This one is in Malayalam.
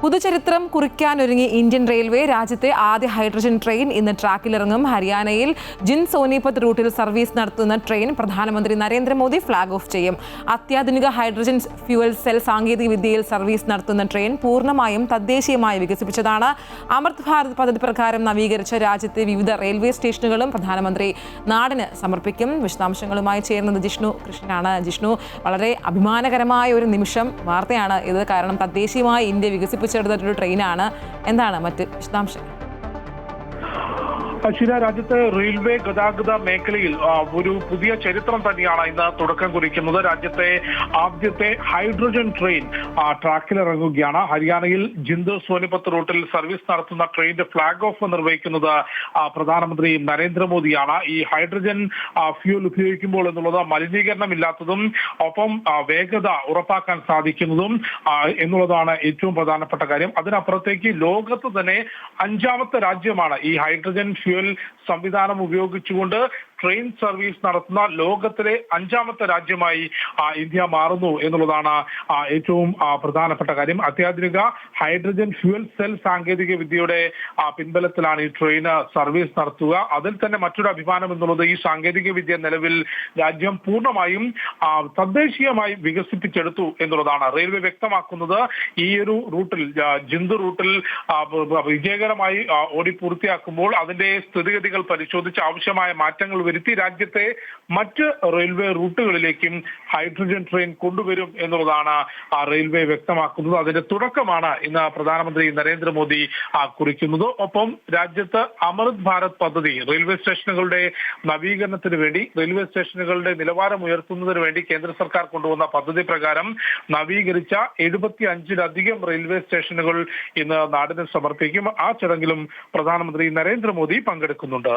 പുതുചരിത്രം കുറിക്കാനൊരുങ്ങി ഇന്ത്യൻ റെയിൽവേ. രാജ്യത്തെ ആദ്യ ഹൈഡ്രജൻ ട്രെയിൻ ഇന്ന് ട്രാക്കിലിറങ്ങും. ഹരിയാനയിൽ ജിന്ദ് സോനിപത് റൂട്ടിൽ സർവീസ് നടത്തുന്ന ട്രെയിൻ പ്രധാനമന്ത്രി നരേന്ദ്രമോദി ഫ്ളാഗ് ഓഫ് ചെയ്യും. അത്യാധുനിക ഹൈഡ്രജൻ ഫ്യൂവൽ സെൽ സാങ്കേതിക വിദ്യയിൽ സർവീസ് നടത്തുന്ന ട്രെയിൻ പൂർണ്ണമായും തദ്ദേശീയമായി വികസിപ്പിച്ചതാണ്. അമൃത് ഭാരത് പദ്ധതി പ്രകാരം നവീകരിച്ച രാജ്യത്തെ വിവിധ റെയിൽവേ സ്റ്റേഷനുകളും പ്രധാനമന്ത്രി നാടിന് സമർപ്പിക്കും. വിശദാംശങ്ങളുമായി ചേർന്നത് ജിഷ്ണു കൃഷ്ണനാണ്. ജിഷ്ണു, വളരെ അഭിമാനകരമായ ഒരു നിമിഷം വാർത്തയാണ് ഇത്. കാരണം തദ്ദേശീയമായി ഇന്ത്യ വികസിപ്പിച്ചെടുത്തൊരു ട്രെയിനാണ്. എന്താണ് മറ്റ് വിശദാംശങ്ങൾ? അശ്വിന, രാജ്യത്തെ റെയിൽവേ ഗതാഗത മേഖലയിൽ ഒരു പുതിയ ചരിത്രം തന്നെയാണ് ഇന്ന് തുടക്കം കുറിക്കുന്നത്. രാജ്യത്തെ ആദ്യത്തെ ഹൈഡ്രജൻ ട്രെയിൻ ട്രാക്കിലിറങ്ങുകയാണ്. ഹരിയാനയിൽ ജിന്ദ് സോനിപത് റൂട്ടിൽ സർവീസ് നടത്തുന്ന ട്രെയിനിന്റെ ഫ്ളാഗ് ഓഫ് നിർവഹിക്കുന്നത് പ്രധാനമന്ത്രി നരേന്ദ്രമോദിയാണ്. ഈ ഹൈഡ്രജൻ ഫ്യൂൽ ഉപയോഗിക്കുമ്പോൾ എന്നുള്ളത് മലിനീകരണമില്ലാത്തതും ഒപ്പം വേഗത ഉറപ്പാക്കാൻ സാധിക്കുന്നതും എന്നുള്ളതാണ് ഏറ്റവും പ്രധാനപ്പെട്ട കാര്യം. അതിനപ്പുറത്തേക്ക് ലോകത്ത് തന്നെ 5ാമത്തെ രാജ്യമാണ് ഈ ഹൈഡ്രജൻ ഫ്യൂൽ സംവിധാനം ഉപയോഗിച്ചുകൊണ്ട് ട്രെയിൻ സർവീസ് നടത്തുന്ന ലോകത്തിലെ 5ാമത്തെ രാജ്യമായി ഇന്ത്യ മാറുന്നു എന്നുള്ളതാണ് ഏറ്റവും പ്രധാനപ്പെട്ട കാര്യം. അത്യാധുനിക ഹൈഡ്രജൻ ഫ്യൂവൽ സെൽ സാങ്കേതിക വിദ്യയുടെ പിൻബലത്തിലാണ് ഈ ട്രെയിൻ സർവീസ് നടത്തുക. അതിൽ തന്നെ മറ്റൊരു അഭിമാനം എന്നുള്ളത് ഈ സാങ്കേതിക വിദ്യ നിലവിൽ രാജ്യം പൂർണ്ണമായും തദ്ദേശീയമായി വികസിപ്പിച്ചെടുത്തു എന്നുള്ളതാണ്. റെയിൽവേ വ്യക്തമാക്കുന്നത് ഈ ഒരു റൂട്ടിൽ, ജിന്ദ് റൂട്ടിൽ വിജയകരമായി ഓടി പൂർത്തിയാക്കുമ്പോൾ അതിന്റെ സ്ഥിതിഗതികൾ പരിശോധിച്ച് ആവശ്യമായ മാറ്റങ്ങൾ വരുത്തി രാജ്യത്തെ മറ്റ് റെയിൽവേ റൂട്ടുകളിലേക്കും ഹൈഡ്രജൻ ട്രെയിൻ കൊണ്ടുവരും എന്നുള്ളതാണ് റെയിൽവേ വ്യക്തമാക്കുന്നത്. അതിന്റെ തുടക്കമാണ് ഇന്ന് പ്രധാനമന്ത്രി നരേന്ദ്രമോദി കുറിക്കുന്നത്. ഒപ്പം രാജ്യത്ത് അമൃത് ഭാരത് പദ്ധതി, റെയിൽവേ സ്റ്റേഷനുകളുടെ നവീകരണത്തിന് വേണ്ടി, റെയിൽവേ സ്റ്റേഷനുകളുടെ നിലവാരം ഉയർത്തുന്നതിന് വേണ്ടി കേന്ദ്ര സർക്കാർ കൊണ്ടുവന്ന പദ്ധതി പ്രകാരം നവീകരിച്ച 75-ലധികം റെയിൽവേ സ്റ്റേഷനുകൾ ഇന്ന് നാടിന് സമർപ്പിക്കും. ആ ചടങ്ങിലും പ്രധാനമന്ത്രി നരേന്ദ്രമോദി പങ്കെടുക്കുന്നുണ്ട്.